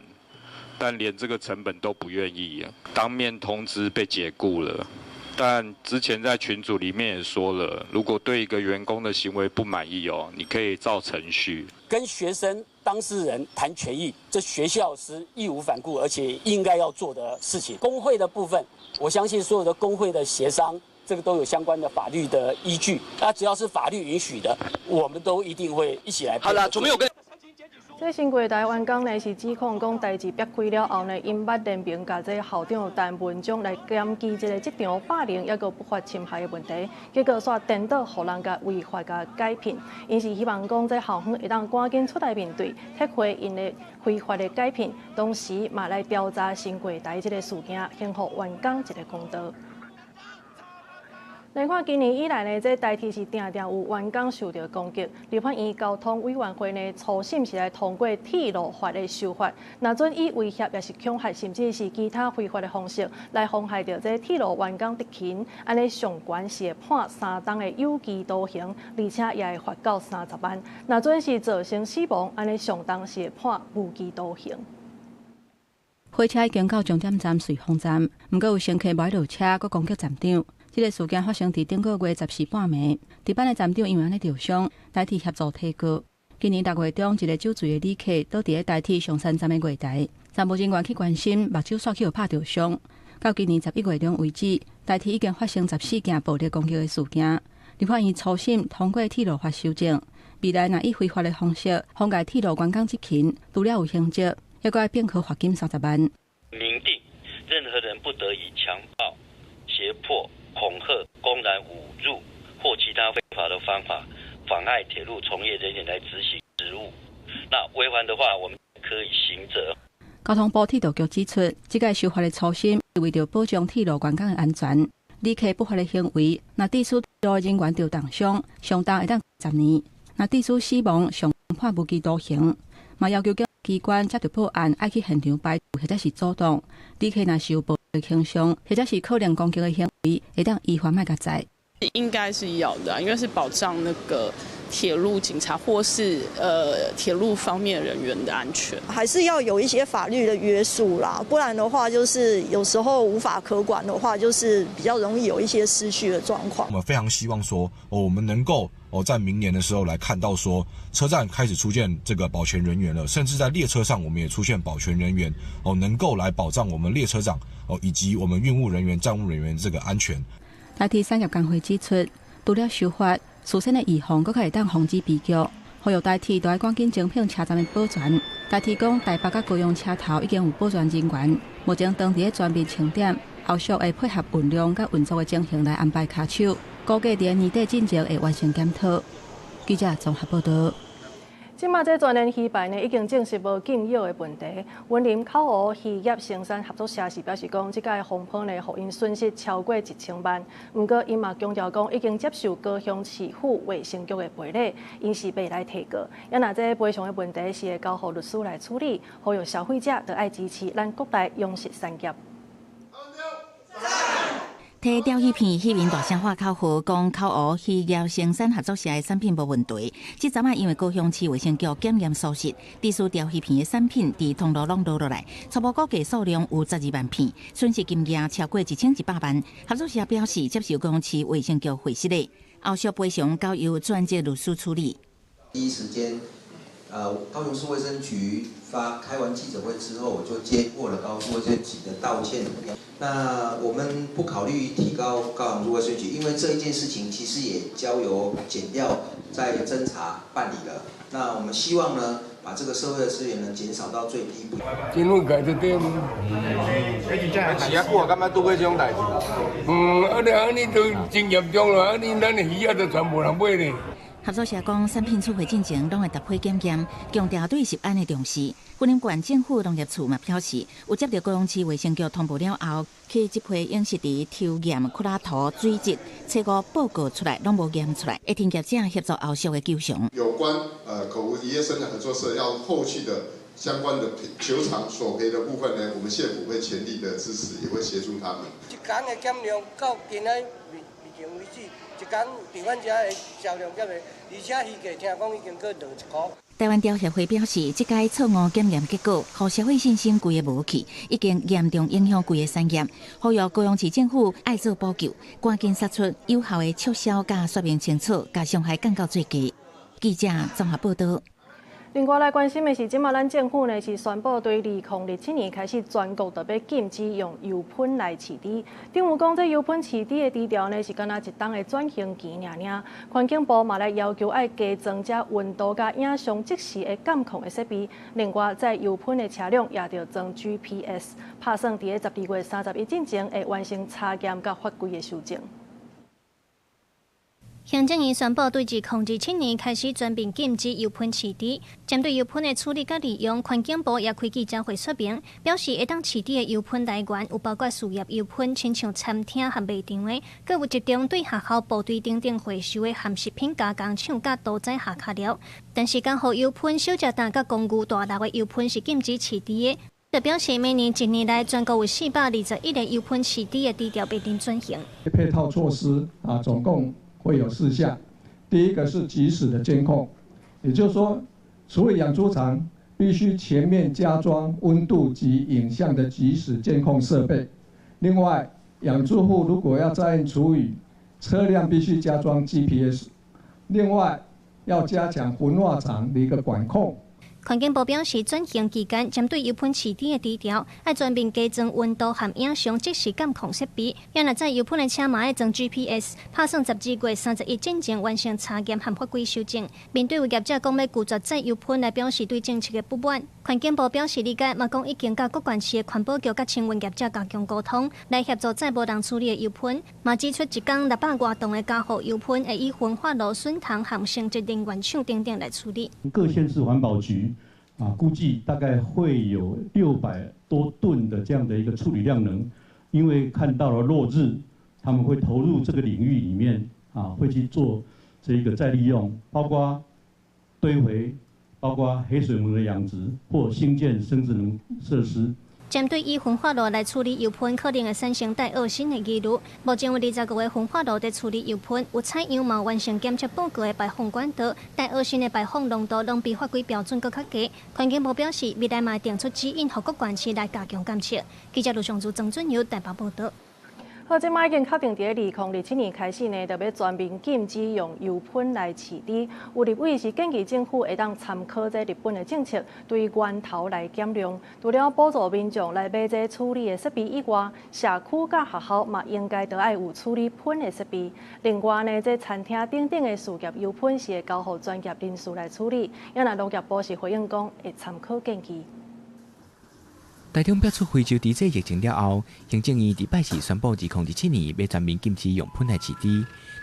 但连这个成本都不愿意，当面通知被解雇了。但之前在群组里面也说了，如果对一个员工的行为不满意哦，你可以照程序跟学生当事人谈权益，这学校是义无反顾而且应该要做的事情。工会的部分，我相信所有的工会的协商，这个都有相关的法律的依据。那只要是法律允许的，我们都一定会一起来配合。好了，准备有跟。这新月台员工呢是指控讲代志憋开了后呢，因捌联名甲这校长陈文章来检举这个职场霸凌，也个不法侵害的问题，结果煞颠倒，互人甲违法甲改聘。因是希望讲这校方会当赶紧出来面对，撤回因的非法的改聘，同时嘛来调查新月台这个事件，幸福员工一个公道。来看今年以来呢，这台铁是定定有员工受到攻击。立法院交通委员会呢，初审是来通过铁路法的修法，那准以威胁也是恐吓，甚至是其他非法的方式来妨害到这铁路员工执勤，安尼上悬是会判3档的有期徒刑，而且也会罚到30万。那准是造成死亡，安尼上档是会判无期徒刑。火车已经到终点站瑞丰站，不过有乘客买落车，佮攻击站长。这个事件发生伫顶个月14半暝，值班的站长因为安尼受伤，台铁协助提告。今年6月中，一个酒醉的旅客倒伫台铁上山站的月台，站务人员去关心，目睭刷去有拍着伤。到今年11月中为止，台铁已经发生14件暴力攻击的事件。立法院初审通过铁路法修正，未来若以非法的方式妨碍铁路员工执勤，除了有刑责，还该并科罚金30万。明定任何人不得以强暴、胁迫、恐吓、公然侮辱或其他非法的方法妨碍铁路从业人员来执行职务。那违反的话，我们可以刑责。交通部铁道局指出，这个修法的初审为着保障铁路员工的安全，旅客不法的行为，若致使铁路人员受重伤，上重会当10年；若致使死亡，上判无期徒刑。嘛要求机关接到报案，爱去现场排除或者是阻挡。旅客若受暴力倾伤，或者是可能攻击的行为，会当依法卖甲载。应该是要的，因为是保障那个铁路警察或是铁路方面人员的安全，还是要有一些法律的约束啦，不然的话就是有时候无法可管的话，就是比较容易有一些失序的状况。我们非常希望说，我们能够在明年的时候来看到说，车站开始出现这个保全人员了，甚至在列车上我们也出现保全人员能够来保障我们列车长以及我们运务人员、站务人员这个安全。台铁产业工会指出，除了修法，事先的预防，佫可会当防止悲剧。呼吁台铁都要赶紧增聘车站的保全。台铁讲，台北甲高雄车头已经有保全人员，目前当地的专门清点，后续会配合运量甲运作的情形来安排卡手，估计在年底进前会完成检讨。记者综合报道。即马这全年鱼排呢，已经证实无禁药的问题。云林口湖渔业生产合作社是表示讲，即届风波呢，互因损失超过1000万。不过，因嘛强调讲，已经接受高雄市府卫生局的赔礼，因是未来提告。也若这赔偿的问题是会交予律师来处理，呼吁消费者都爱支持咱国内养殖产业。摕钓鱼片，渔民大声话口号，讲口湖渔业生产合作社的产品无问题。即阵因为高雄市卫生局检验属实，致使钓鱼片的产品伫通路拢落落来，初步估计数量有12万片，损失金额超过1100万。合作社表示接受高雄市卫生局回释的，后续赔偿交由专业律师处理。第一时间，高雄市卫生局开完记者会之后，我就接过了高雄市卫生局的道歉。那我们不考虑提高高雄市卫生局，因为这一件事情其实也交由检调在侦查办理了。那我们希望呢，把这个社会的资源能减少到最低。新闻界就对。是啊，久啊，敢捌拄过这种代志？安尼都真严重了，安尼咱的鱼啊都全部人买咧。合作社讲，产品出货进前拢会搭配检验，强调对食安的重视。云林县政府农业处嘛表示，有接到高雄市卫生局通报了后，去这批养殖池抽验库拉图水质，测5报告出来拢无验出来，会听业者协助后续的救偿。有关口湖渔业生产合作社要后续的相关的求偿索赔的部分呢，我们县府会全力的支持，也会协助他们。一天的减量到今仔目前为止。一天伫阮遮的销量减的，而且鱼价听讲已经过落1块。台湾钓协会表示，这届错误检验结果，互社会信心规个无去，已经严重影响规个产业。呼吁高雄市政府爱做补救，赶紧杀出有效的促销甲说明清楚，甲伤害降到最低。记者综合报道。另外来关心的是，即马咱政府呢是宣布，对2007年开始，全国就要禁止用油喷来饲猪。政府讲，这油喷饲猪的低调呢是敢若一档的转型期尔尔。环境部嘛来要求爱加装这温度甲影像即时的监控的设备。另外，在油喷的车辆也要装 GPS， 打算伫个12月31之前会完成查验甲法规的修正。行政院宣布，对2007年开始全面禁止油喷饲猪。针对油喷的处理甲利用，环境部也开记者会说明，表示会当饲猪的油喷来源有包括事业油喷，亲像餐厅和卖场的，佮有一种对学校部队等等回收的含食品加工厂甲屠宰下卡料。但是，讲好油喷、小食蛋甲公牛大肉的油喷是禁止饲猪的。就表示，每年1年来，全国有421个油喷饲猪的低调备定转型。配套措施总共会有4项，第一个是即时的监控，也就是说，除了养猪场必须全面加装温度及影像的即时监控设备。另外，养猪户如果要在案处理，车辆必须加装 GPS。另外，要加强焚化厂的一个管控。环境部表示，转型期间针对油喷饲猪的低调，要全面加装温度和影像即时监控设备。也若在油喷的车嘛要装 GPS， 打算12月31之前完成查验和法规修正。面对有业者讲要拒绝载油喷来表示对政策的不满，环境部表示理解，嘛讲已经甲各县市的环保局甲清运业者加强沟通，来协助载无人处理的油喷。嘛指出，一天600多吨的加护油喷会以焚化炉、损塘和生殖能源厂等等来处理。各县市环保局估计大概会有600多吨的这样的一个处理量能。因为看到了落日，他们会投入这个领域里面会去做这个再利用，包括堆肥，包括黑水虻的养殖或兴建生质能设施。针对以焚化炉来处理油喷可能会产生带恶性的疑虑，目前有20个焚化炉在处理油喷，有采样嘛完成检测报告的排放管道，带恶性的排放浓度拢比法规标准更较低。环境部表示，未来嘛定出指引，予各县市来加强监测。记者卢尚珠、曾俊尧台北报道。好，即摆已经确定，伫2027年开始呢，就要全面禁止用油喷来饲猪。有立委是建议政府会当参考这日本的政策，对源头来减量。除了补助民众来买这处理的设备以外，社区甲学校嘛应该都爱有处理喷的设备。另外呢，这餐厅等等的事业油喷是会交予专业人士来处理。也那农业部是回应讲，会参考建议。台中爆出非洲猪瘟疫情了后，行政院伫拜四宣布，2027年要全面禁止用喷来饲猪。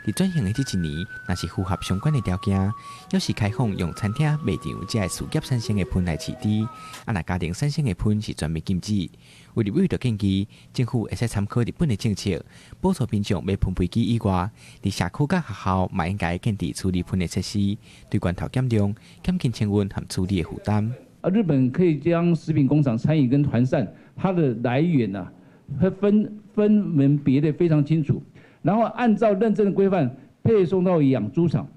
伫转型的这一年，若是符合相关的条件，要是开放用餐厅卖场才会事业产生的喷来饲猪，若家庭产生的喷是全面禁止。为立委就建议，政府会使参考日本的政策，补助民众买喷飞机以外，伫社区甲学校嘛应该建立处理喷的设施，对源头减量，减轻清运和处理的负担。日本可以将食品工厂、餐饮跟团膳它的来源会分门别类非常清楚，然后按照认证的规范配送到养猪场，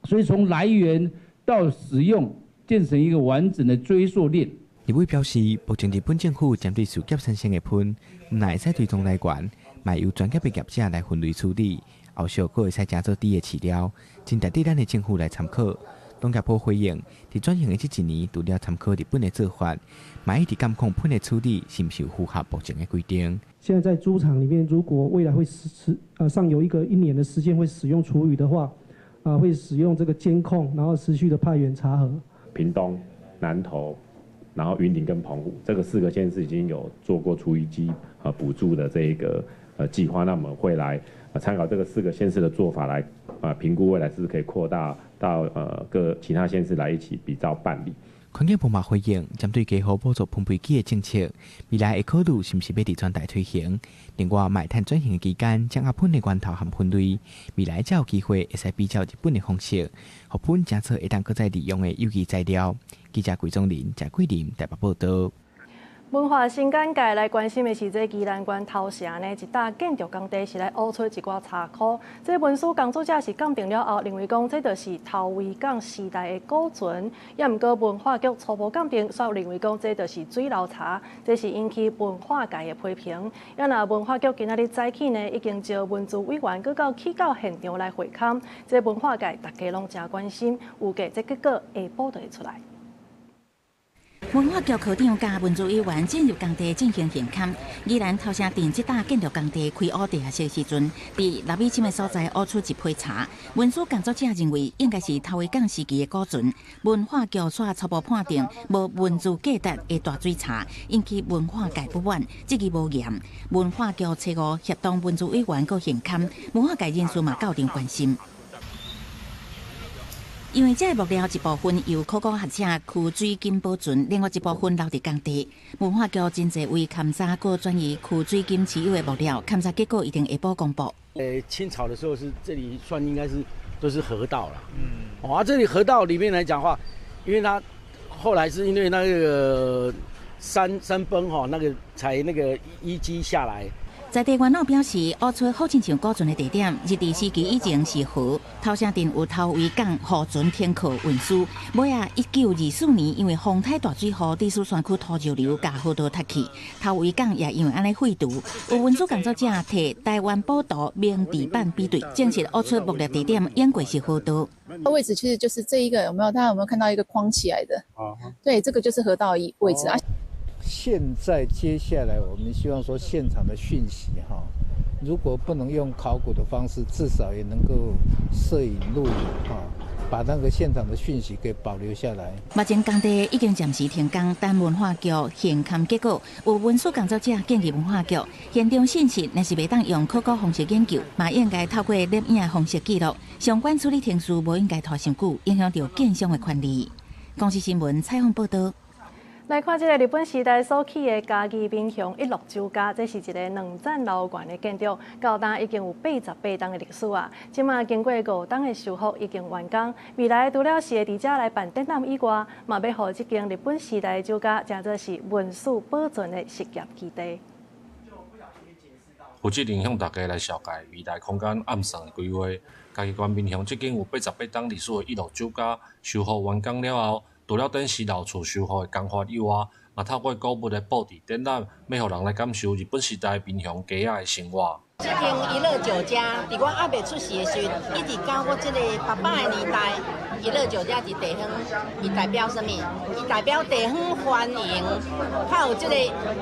所以从来源到使用建成一个完整的追溯链。立委表示，目前日本政府针对事业产生的喷，唔乃会使追踪来源，嘛由专业的业者来分类处理，后续佫会使加做低的饲料，真值得咱的政府来参考。农业部回应，伫转型的这一年，除了参考日本的做法，嘛一直监控喷的处理是不是符合目前的规定。现在在猪场里面，如果未来会上有1年的时间会使用厨余的话，会使用这个监控，然后持续的派员查核。屏东、南投，然后云林跟澎湖这个4个县市已经有做过厨余机补助的这一个计划，那我们会来参考这个4个县市的做法来评估未来是不是可以扩大到各其他县市来一起比照办理。环境部嘛回应，针对加予补助喷飞机的政策，未来会考虑是不是要伫全台推行。另外，卖碳转型的期间，掌握喷的源头和喷类，未来才有机会会使比较日本的方式，互喷检测会当搁再利用的有机材料。记者桂宗林、谢桂林台北报道。文化新简介来关心的是，这宜兰县头城呢一搭建筑工地是来挖出一寡查库。这文书工作者是鉴定了后，认为讲这就是头围港时代的古存，也毋过文化局初步鉴定，煞认为讲这就是水流茶，这是引起文化界的批评。也那文化局今仔日早起呢，已经招文字委员去到现场来会勘，这文化界大家拢真关心，预计这结果下晡就会出来。文化局科长甲文资委员进入工地进行现勘。宜兰头城镇这搭建筑工地开挖地下室时阵，伫6米深的所在挖出一批茶。文书工作者认为，应该是头围港时期的古存。文化局却初步判定无文字价值的大水茶，引起文化界不满，质疑无严。文化局初5协同文资委员搁现勘，文化界人士嘛较定关心。因为这个木料一部分由考古学者区水金保存，另外一部分留伫工地。文化局真侪位勘查过转移区水金持有的木料，勘查结果一定下晡公布。清朝的时候是这里算应该是都是河道了。这里河道里面来讲的话，因为它后来是因为那个山崩那个才那个遗迹下来。在地元老表示，挖出好亲像古存的地点，日治时期以前是河。头城镇有头围港河存天课运输，尾啊1924年因为风台大水河，地势山区土石流甲河道塌去，头围港也因为安尼废除。有文书工作者摕台湾宝岛明地板比对，证实挖出木料地点演过是河道。位置其实就是这一个，大家有没有看到一个框起来的？对，这个就是河道位置啊。现在接下来，我们希望说现场的讯息如果不能用考古的方式，至少也能够摄影录影把那个现场的讯息给保留下来。目前工地已经暂时停工，但文化局现勘结果，有文书工作者建议文化局现场信息若是袂当用考古方式研究，嘛应该透过摄影方式记录。相关处理程序无应该拖伤久，影响到建商的权利。公视新闻采访报道。来看这个日本时代所起的嘉义民雄一路酒家，这是一个2层楼高的建筑，高达已经有88档的历史啊。今嘛经过5档的修复，已经完工。未来除了是会伫遮来办展览以外，嘛要互这间日本时代的酒家，真做是文史保存的实业基地。负责人向大家来绍介未来空间暗算规划。嘉义县民雄这间有88档历史的一路酒家，修复完工了后。除了展示老厝修复的工法以外，嘛透过购物的布置展览，要互人来感受日本时代民雄家仔的生活。这间一乐酒家，伫我还未出世的时阵，一直到我这个爸爸的年代，一乐酒家是地方，伊代表什么？伊代表地方欢迎，还有这个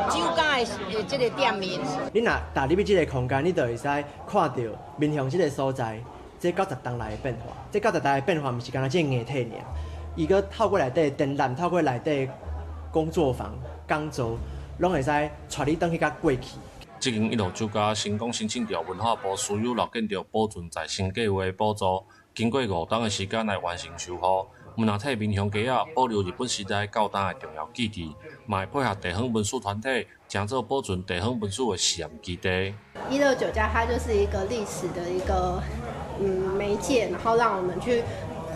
酒家的这个店面。你若踏入这个空间，你就会使看到民雄这个所在，这90档来的变化。这90档的变化，毋是干那这硬体尔。伊个透过内底展览，透过内底工作坊、讲座，拢会使带你倒去甲过去。这间一路酒家成功申请到文化部私有老建筑保存再生计划的补助，经过5档的时间来完成修复，毋但替民雄家仔保留日本时代9档的重要基地，嘛会配合地方文史团体，将做保存地方文史的实验基地。一乐酒家它就是一个历史的一个媒介，然后让我们去。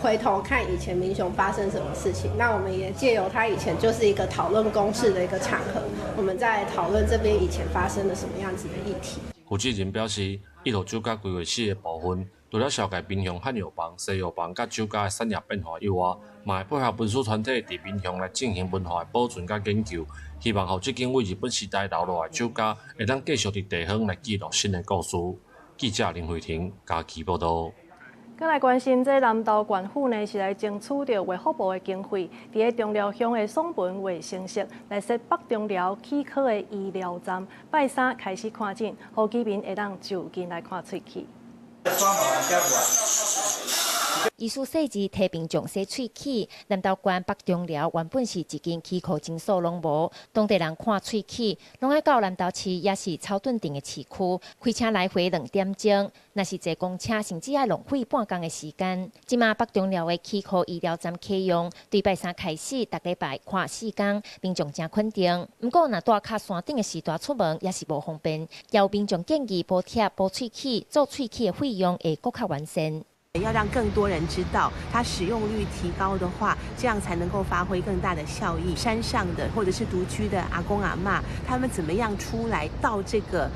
回头看以前民雄发生什么事情，那我们也借由它以前就是一个讨论公事的一个场合，我们在讨论这边以前发生了什么样子的议题。负责人表示，一路酒家规划室的部分，除了绍介民雄汉药房、西药房甲酒家的产业变化以外，嘛会配合文史团体伫民雄来进行文化的保存甲研究，希望互这间为日本时代留落来酒家，会当继续伫地方来记录新的故事。记者林慧婷嘉义报道。再来关心，这南投县府呢是来争取到卫福部的经费，伫个中寮乡的爽文卫生室来设北中寮齿科的医疗站，拜三开始看诊，互居民会当就近来看喙齿。医师设置提病重洗喙齿，南投县北中寮原本是一间齿科诊所拢无，当地人看喙齿，拢爱到南投市也是草屯镇的市区，开车来回2点钟，若是坐公车，甚至要浪费半工的时间。即马北中寮的齿科医疗站启用，对拜三开始，逐礼拜看4天，民众真肯定。不过，若住较山顶的时段出门也是无方便，有民众建议补贴补喙齿、做喙齿的费用会更较完善。要让更多人知道，它使用率提高的话，这样才能够发挥更大的效益。山上的或者是独居的阿公阿嬷，他们怎么样出来到这个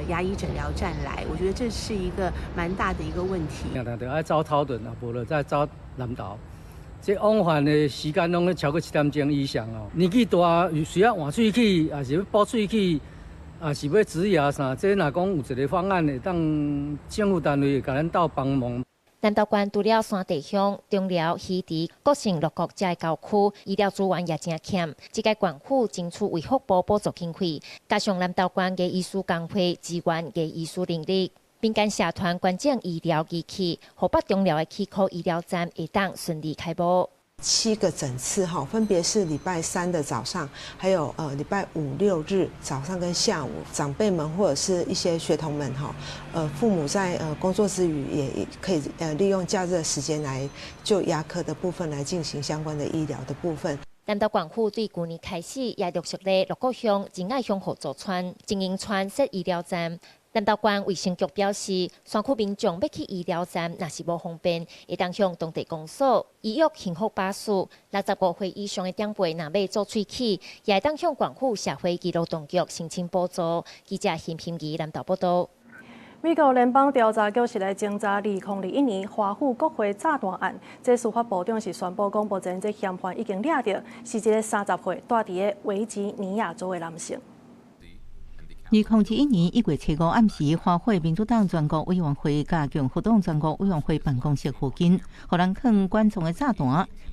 牙医诊疗站来？我觉得这是一个蛮大的一个问题。就爱走草屯啊，无就再走南投。这往返的时间拢超过7点钟以上哦。年纪大，需要换喙齿，也是要补喙齿，也是要植牙啥。这若讲有一个方案会当政府单位会甲咱斗帮忙。南投县除了山地乡、中寮、溪池、各省六国这郊区，医疗资源也真欠。这个县府争取卫福部补助经费，加上南投县的医师工会支援的医师能力，民间社团捐赠医疗仪器，互北中寮的齿科医疗站会当顺利开幕。7个诊次哈，分别是礼拜3的早上，还有礼拜5、6日早上跟下午，长辈们或者是一些学童们哈，父母在工作之余也可以利用假日的时间来就牙科的部分来进行相关的医疗的部分。南投县府对去年开始也陆续在6个乡、仁爱乡合作村、经营村设医疗站。南投县卫生局表示，山区民众要去医疗站，若是无方便，会当向当地公所、医药幸福巴士65岁以上的长辈，若要做喙齿，也会当向县府社会医疗当局申请补助。记者辛平仪南投报道。美国联邦调查局是来侦查2021年华府国会炸弹案。这司法部长是宣布讲，目前这嫌犯已经抓到，是一个30岁住伫个维吉尼亚州的男性。2021年1月7日暗时，华府民主党全国委员会加强活动全国委员会办公室附近，互人放管状的炸弹，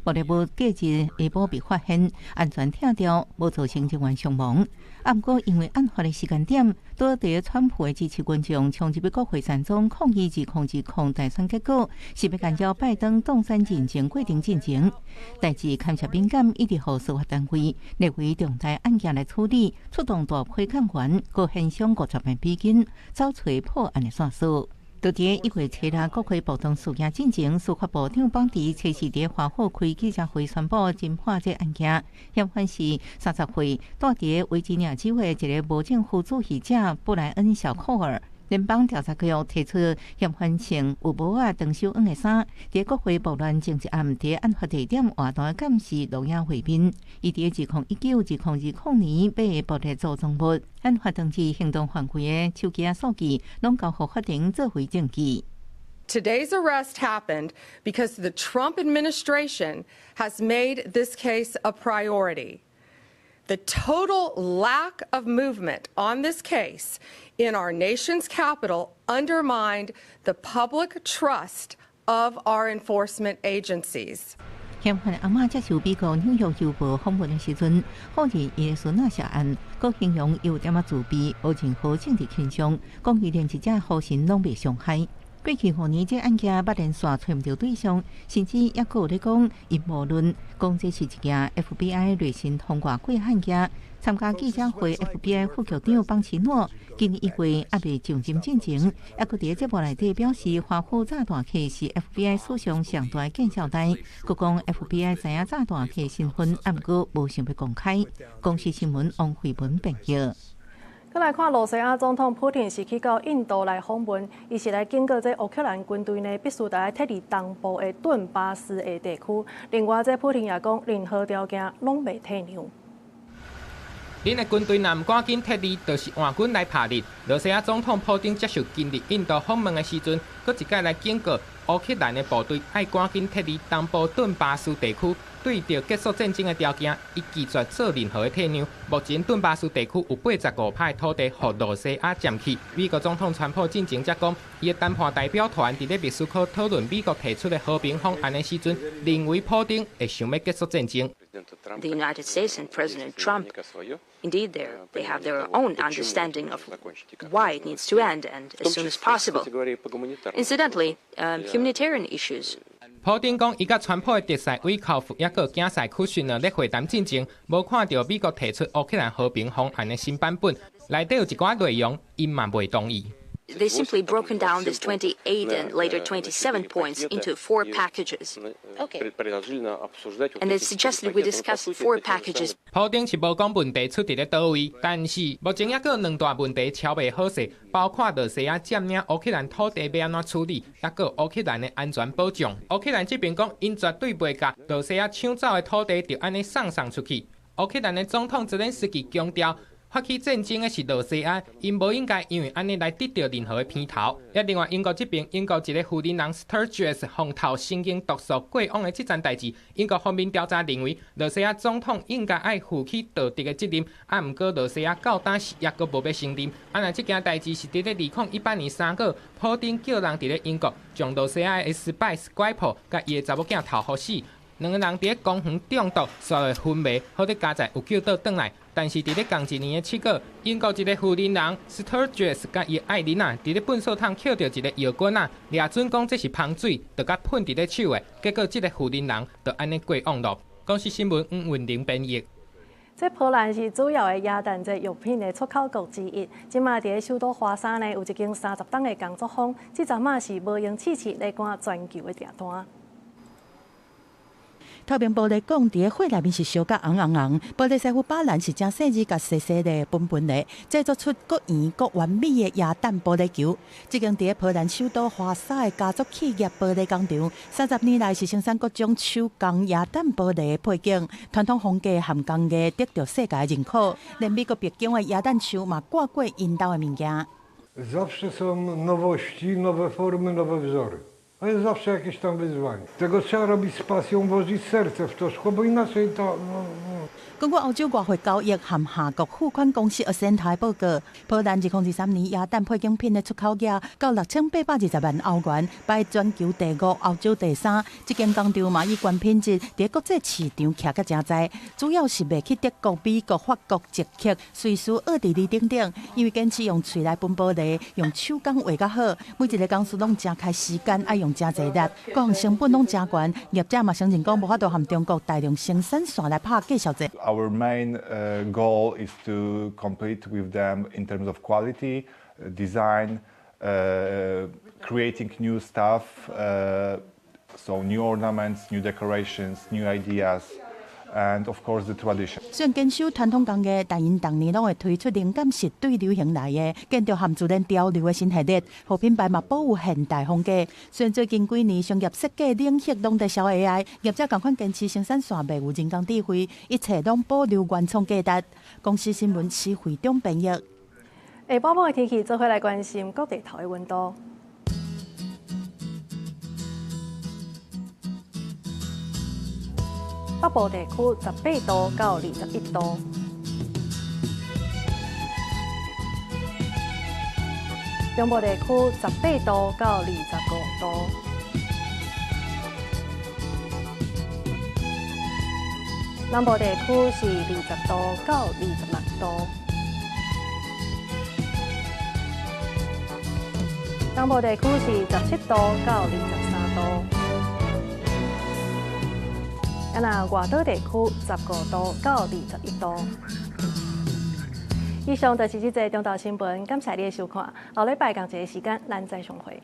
玻璃物隔日下晡被发现，安全拆掉，无造成人员伤亡。不过，因为案发的时间点，多地川普的支持群众冲入国会山庄抗议2020大选结果，是要干扰拜登当选进程过程进行。代志勘察敏感，一直予司法单位列为重大案件来处理，出动大批检员，各现场50万美金，找找破案的线索。就伫1月7日国会暴动事件进前，司法部长邦迪初时伫华府开记者会宣布侦破这案件。嫌犯是30岁，住伫维吉尼亚州的一个无政府主义者布莱恩·小库尔。联邦调查局提出嫌犯穿有帽啊、长袖黄的衫，伫国会暴乱前一暗，伫案发地点活动监视录影会面。伊伫2019、2020年被捕的做赃物，案发当时行动范围的手机数据，拢交予法庭作为证据。Today's arrest happened because the Trump administration has made this case a priority. The total lack of movement on this case in our nation's capital undermined the public trust of our enforcement agencies. 嫌犯阿嬷接受美国纽约邮报访问的时阵，呼吁伊的孙仔涉案，佮形容有点仔自闭，无任何政治倾向，讲伊连一只好心拢未伤害。过去5年，这案件捌连续找唔到对象，甚至也有咧讲阴谋论，讲这是一件 FBI 瑞信通过过案件。参加记者会 ，FBI 副局长邦奇诺今年1月还未上任进前，也佮伫节目内底表示，华府炸弹客是 FBI 史上上大见效代。佮讲 FBI 知影炸弹客身份，啊毋过无想要公开。公司新闻王慧文报道。再来看罗西亚总统普廷是去到印度来访问，伊是来经过这乌克兰军队呢，必须来撤离东部的顿巴斯的地区。另外，这普廷也讲，任何条件拢未退让。恁的军队若唔赶紧撤离，就是换军来拍你。罗西亚总统普京接受今日印度访问的时阵，佫一届来警告乌克兰的部队爱赶紧撤离东部顿巴斯地区。对着结束战争的条件，伊拒绝做任何的退让。目前顿巴斯地区有85块土地予罗西亚占去。美国总统川普进前则讲，伊的谈判代表团伫咧密苏科讨论美国提出的和平方案的时阵，认为普京会想要结束战争。The United States and President Trump, indeed, they have their own understanding of why it needs to end and as soon as possible. Incidentally, humanitarian issues. 普京讲，伊甲川普的特使维考夫也个竞赛库逊呢，咧会谈进前，无看到美国提出乌克兰和平方案的新版本，内底有一寡内容，因嘛未同意。They simply broken down this 28 and later 27 points into 4 packages. Okay. And they suggested we discuss 4 packages. 普京是无讲问题出伫咧倒位，但是目前也有2大问题超未好势，包括罗西亚占领乌克兰土地要安怎处理，也有乌克兰的安全保障。乌克兰这边讲，因绝对袂甲罗西亚抢走的土地就安尼送出去。乌克兰的总统泽连斯基强调。发起战争的是罗西亚，因无应该因为安尼来得到任何的偏头。也另外，英国这边，英国一个负责人 Sturgis 风头神经毒素过往的这件代志，英国方面调查认为，罗西亚总统应该爱负起道德的责任，啊，毋过罗西亚到当时也阁无要承认。啊，那这件代志是伫咧2018年3月，普丁叫人伫咧英国将罗西亚的 Spice 拐破，甲伊的查某囝头予死。2个人伫咧公园中毒，煞落昏迷，好在加载有救倒转来。但是伫咧同一年的7月，英国一个负责人 Sturgis 甲伊爱人啊，伫咧粪扫桶捡到一个药罐啊，掠准讲这是芳水，就甲喷伫咧手的。结果这个负责人就安尼过网络。公司新闻吴文玲编译。这波兰是主要的亚蛋这药品的出口国之一。今麦伫首都华沙呢，有一间30栋的工作坊，这阵嘛是无用试试来赶全球的订单。透明玻璃讲，伫火内面是烧甲红，玻璃师傅把蓝是正细致甲细细的分的，制作出各圆各完美的亚蛋玻璃球。这间伫波兰首都华沙的家族企业玻璃工厂，30年来是生产各种手工亚蛋玻璃的配件，传统风格含工艺得到世界认可，连美国北京的亚蛋球嘛挂过因兜的物件。Zawsze są nowości, nowe formy, nowe wzory. To jest zawsze jakieś tam wyzwanie. Tego trzeba robić z pasją, włożyć serce w to szkło, bo inaczej to... 根据欧洲外汇交易和下国付款公司ASEAN台报告，波兰2023年亚蛋配件品的出口额到6820万欧元，排全球第5，欧洲第3。这间工厂嘛以高品质在国际市场徛个真在，主要是卖去德国、美国、法国、捷克、瑞士、奥地利等等。因为坚持用喙来分玻璃，用手工画较好，每一个公司拢真开时间，爱用真侪力，各项成本拢真悬。业者嘛承认讲无法度含中国大量生产线来拍计小节。Our main goal is to compete with them in terms of quality, design, creating new stuff, so new ornaments, new decorations, new ideas, and of course the tradition. 虽然坚守传统工艺，但因当年拢会推出灵感是对流行来的，建筑含自然潮流的新系列，互品牌嘛保有现代风格。虽然最近几年商业设计领域拢在烧 AI， 业者同款坚持生产线袂有人工智慧，一切拢保留原创价值。公司新闻市会长编译。下晡晡的天气，做伙来关心各地头的温度。北部地区18度到21度，中部地区18度到25度，南部地区是20度到26度，东部地区是17度到23度。那外岛地区15度到21度。以上就是这则中岛新闻，感谢你的收看。下礼拜同一个时间，咱再相会。